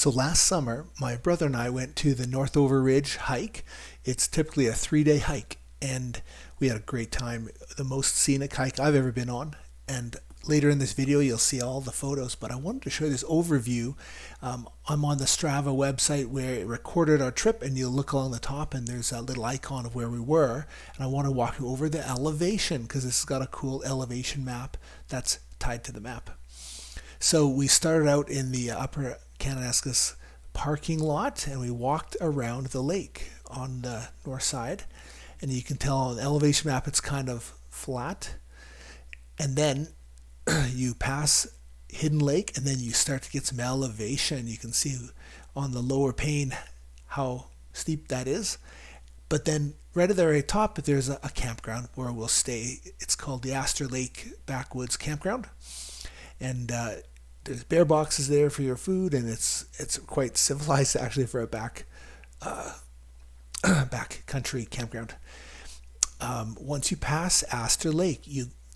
So last summer, my brother and I went to the Northover Ridge Hike. It's typically a 3-day hike, and we had a great time. The most scenic hike I've ever been on. And later in this video, you'll see all the photos, but I wanted to show you this overview. I'm on the Strava website where it recorded our trip, and you'll look along the top, and there's a little icon of where we were. And I want to walk you over the elevation because this has got a cool elevation map that's tied to the map. So we started out in the Upper Kananaskis parking lot, and we walked around the lake on the north side. And you can tell on the elevation map it's kind of flat. And then you pass Hidden Lake, and then you start to get some elevation. You can see on the lower pane how steep that is. But then right at the very top, there's a campground where we'll stay. It's called the Astor Lake Backwoods Campground. And there's bear boxes there for your food, and it's quite civilized actually for a back country campground. Once you pass Astor Lake,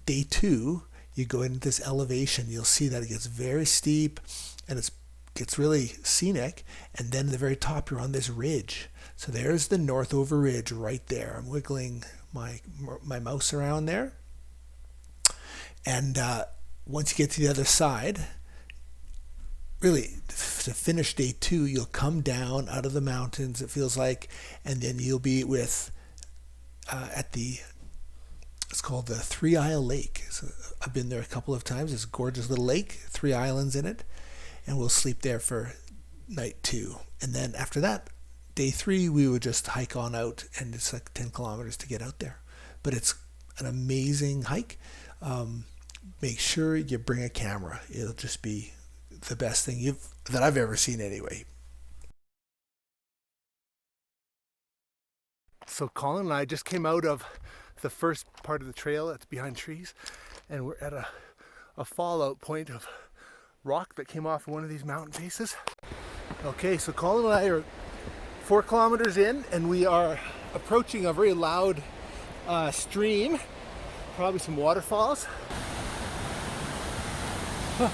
day 2, you go into this elevation. You'll see that it gets very steep, and it gets really scenic. And then at the very top, you're on this ridge. So there's the Northover Ridge right there. I'm wiggling my mouse around there, and once you get to the other side, really, to finish day 2, you'll come down out of the mountains, it feels like, and then you'll be it's called the 3 Isle Lake. So I've been there a couple of times. It's a gorgeous little lake, 3 islands in it, and we'll sleep there for night 2. And then after that, day 3, we would just hike on out, and it's like 10 kilometers to get out there. But it's an amazing hike. Make sure you bring a camera. It'll just be the best thing that I've ever seen anyway. So Colin and I just came out of the first part of the trail that's behind trees, and we're at a fallout point of rock that came off one of these mountain faces. Okay, so Colin and I are 4 kilometers in, and we are approaching a very loud stream, probably some waterfalls. Huh.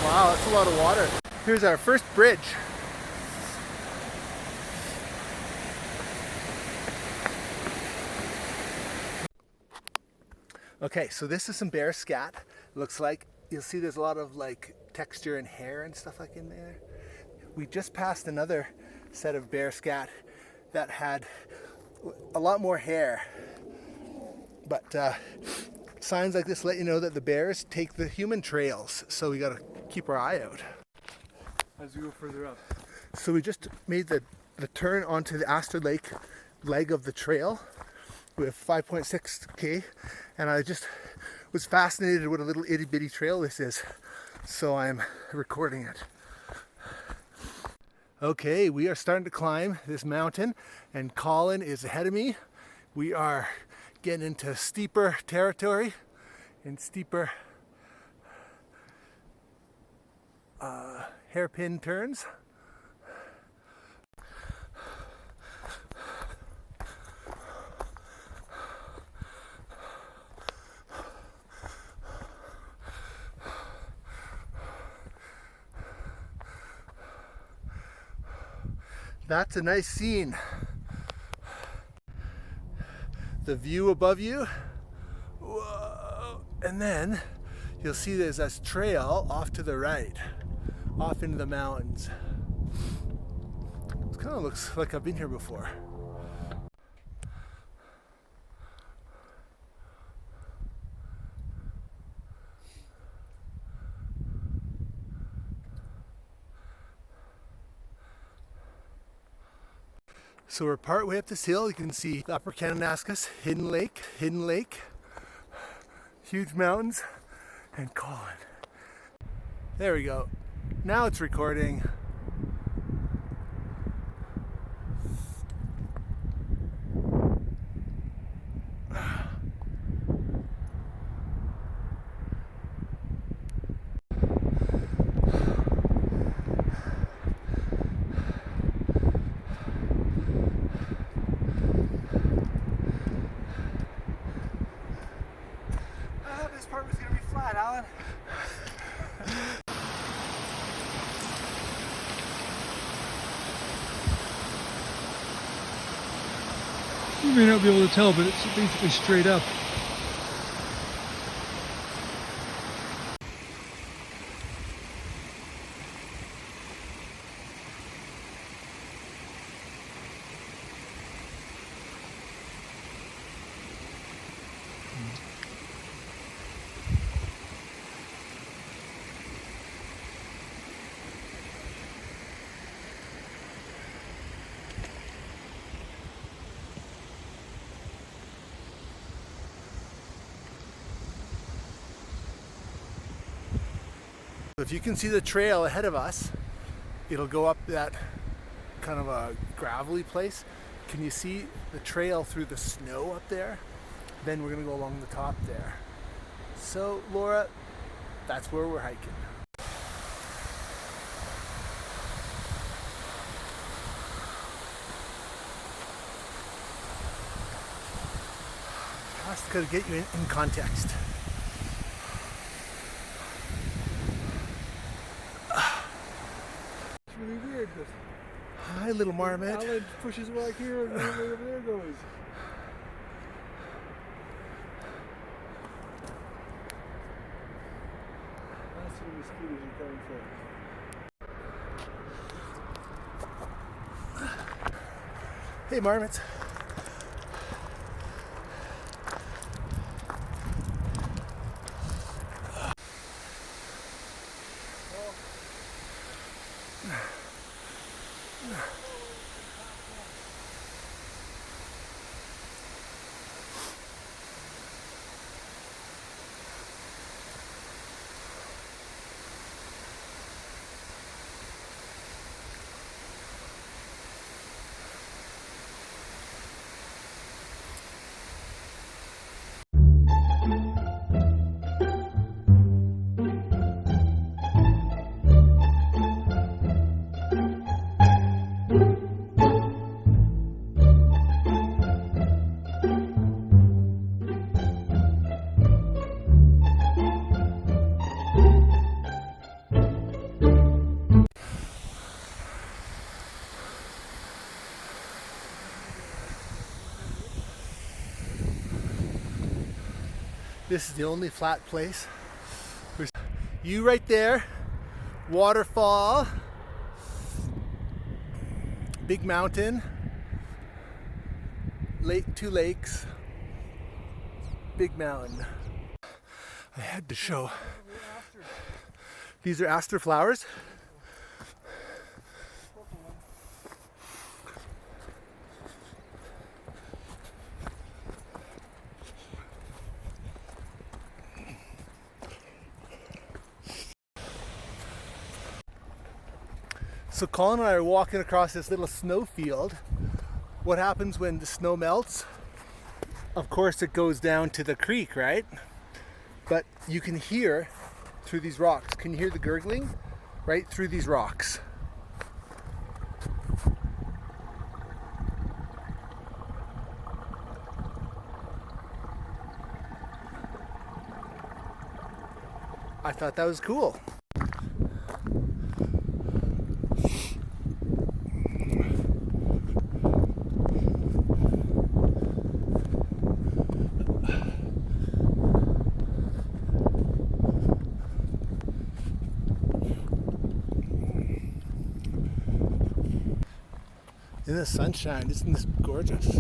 Wow, that's a lot of water. Here's our first bridge. Okay, so this is some bear scat. Looks like you'll see there's a lot of like texture and hair and stuff like in there. We just passed another set of bear scat that had a lot more hair. But signs like this let you know that the bears take the human trails, so we gotta keep our eye out as we go further up. So we just made the turn onto the Astor Lake leg of the trail with 5.6k, and I just was fascinated with a little itty bitty trail this is, so I'm recording it. Okay, we are starting to climb this mountain, and Colin is ahead of me. We are getting into steeper territory and steeper hairpin turns. That's a nice scene. The view above you. Whoa. And then you'll see there's this trail off to the right, off into the mountains. It kind of looks like I've been here before. So we're part way up this hill. You can see the Upper Kananaskis, Hidden Lake, huge mountains, and Colin. There we go. Now it's recording. You may not be able to tell, but it's basically straight up. If you can see the trail ahead of us, it'll go up that kind of a gravelly place. Can you see the trail through the snow up there? Then we're gonna go along the top there. So Laura, that's where we're hiking. Just gotta get you in context. It's really weird. Hi, little marmot. Alan pushes back here and right over there goes. That's where the mosquitoes are coming from. Hey, marmots. This is the only flat place. There's you right there, waterfall, big mountain, lake, two lakes, big mountain. I had to show. These are aster flowers. So Colin and I are walking across this little snow field. What happens when the snow melts? Of course it goes down to the creek, right? But you can hear through these rocks. Can you hear the gurgling? Right through these rocks. I thought that was cool. In the sunshine, isn't this gorgeous?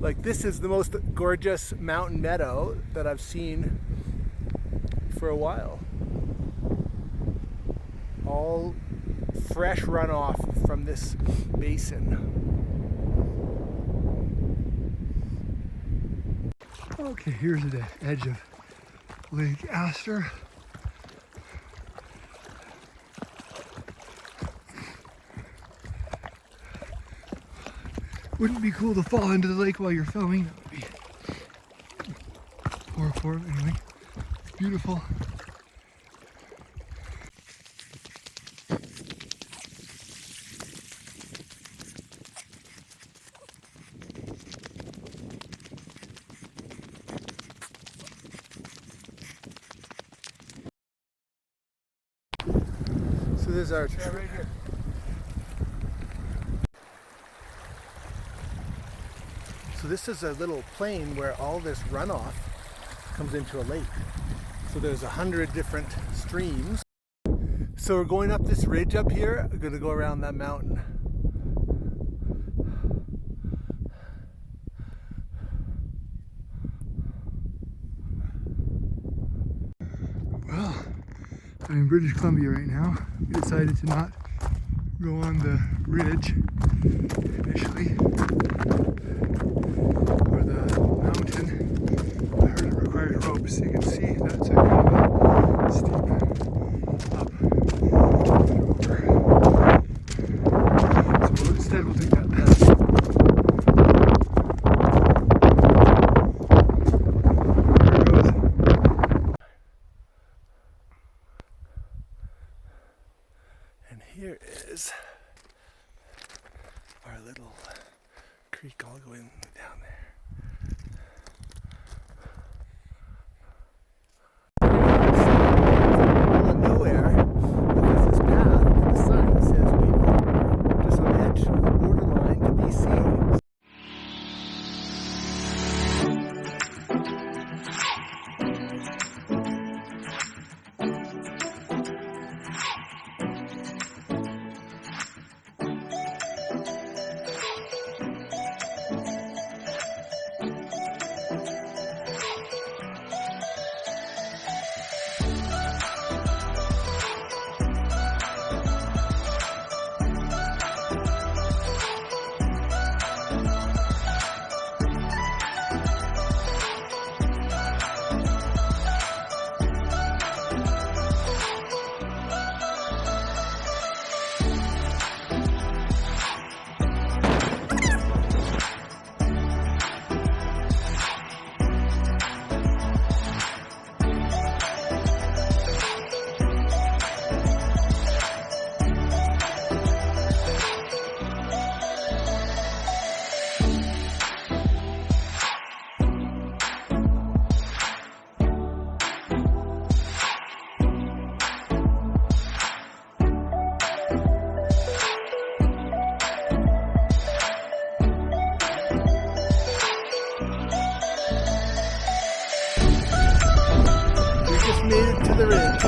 Like, this is the most gorgeous mountain meadow that I've seen for a while. All fresh runoff from this basin. Okay, here's the edge of Lake Aster. Wouldn't it be cool to fall into the lake while you're filming? That would be poor anyway. Beautiful. So there's our trail right here. So this is a little plain where all this runoff comes into a lake. So there's 100 different streams. So we're going up this ridge up here. We're going to go around that mountain. Well, I'm in British Columbia right now. We decided to not go on the ridge initially, or the mountain. I heard it requires ropes. You can see that's a kind of a steep up and over. So instead we'll take that path. There it goes. And here is our little creek all going down there. Nowhere, because this path and the sign says we are just on the edge of the borderline to BC. Made it to the ridge.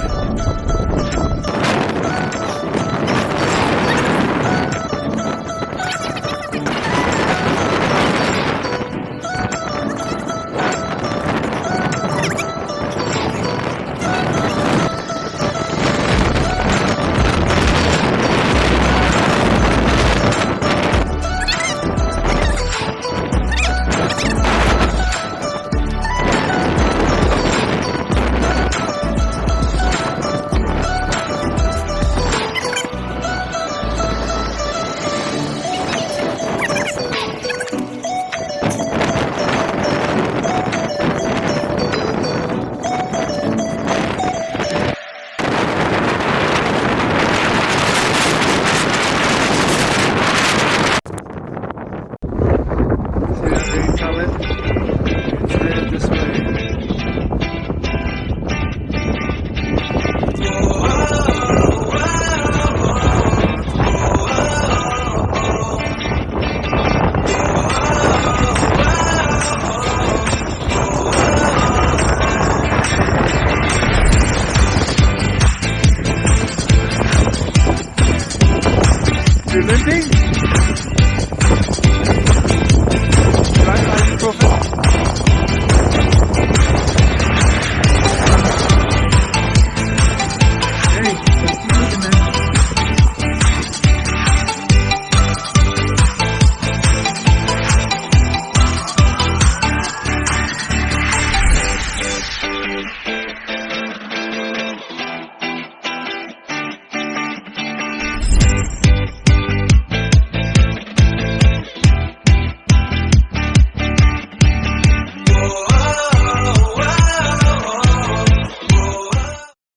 You're limping?